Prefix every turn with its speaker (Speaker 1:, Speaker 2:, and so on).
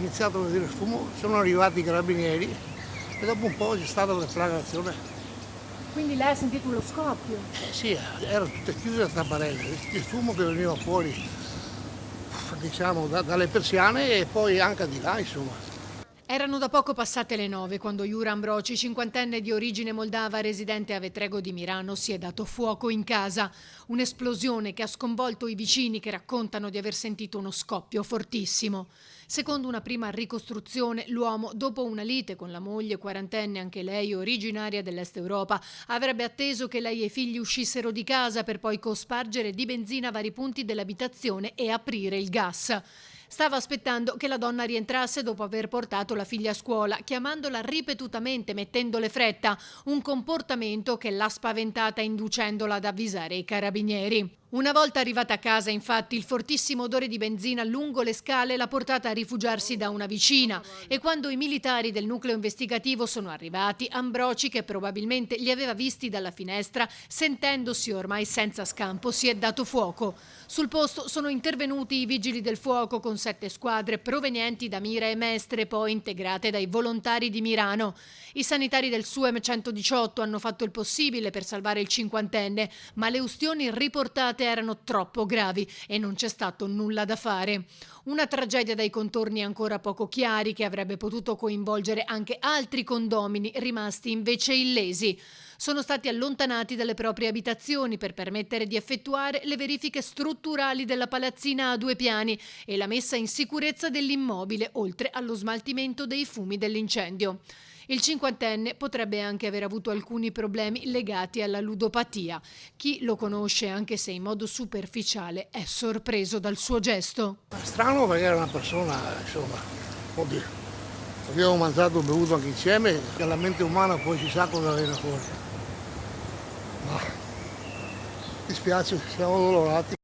Speaker 1: iniziato a vedere il fumo, sono arrivati i carabinieri e dopo un po' c'è stata la deflagrazione.
Speaker 2: Quindi lei ha sentito lo scoppio?
Speaker 1: Sì, erano tutte chiuse a tapparelle, il fumo che veniva fuori, diciamo, dalle persiane e poi anche di là, insomma.
Speaker 2: Erano da poco passate le 9 quando Jura Ambroci, cinquantenne di origine moldava residente a Vetrego di Mirano, si è dato fuoco in casa. Un'esplosione che ha sconvolto i vicini che raccontano di aver sentito uno scoppio fortissimo. Secondo una prima ricostruzione, l'uomo, dopo una lite con la moglie quarantenne, anche lei originaria dell'Est Europa, avrebbe atteso che lei e i figli uscissero di casa per poi cospargere di benzina vari punti dell'abitazione e aprire il gas. Stava aspettando che la donna rientrasse dopo aver portato la figlia a scuola, chiamandola ripetutamente, mettendole fretta, un comportamento che l'ha spaventata inducendola ad avvisare i carabinieri. Una volta arrivata a casa, infatti, il fortissimo odore di benzina lungo le scale l'ha portata a rifugiarsi da una vicina e quando i militari del nucleo investigativo sono arrivati, Ambroci, che probabilmente li aveva visti dalla finestra, sentendosi ormai senza scampo, si è dato fuoco. Sul posto sono intervenuti i vigili del fuoco con 7 squadre provenienti da Mira e Mestre, poi integrate dai volontari di Mirano. I sanitari del SUEM 118 hanno fatto il possibile per salvare il cinquantenne, ma le ustioni riportate erano troppo gravi e non c'è stato nulla da fare. Una tragedia dai contorni ancora poco chiari che avrebbe potuto coinvolgere anche altri condomini rimasti invece illesi. Sono stati allontanati dalle proprie abitazioni per permettere di effettuare le verifiche strutturali della palazzina a 2 piani e la messa in sicurezza dell'immobile, oltre allo smaltimento dei fumi dell'incendio. Il cinquantenne potrebbe anche aver avuto alcuni problemi legati alla ludopatia. Chi lo conosce, anche se in modo superficiale, è sorpreso dal suo gesto.
Speaker 1: È strano perché era una persona, insomma, oddio, abbiamo mangiato e bevuto anche insieme, che la mente umana poi si sa cosa viene fuori. Ma mi dispiace, siamo dolorati.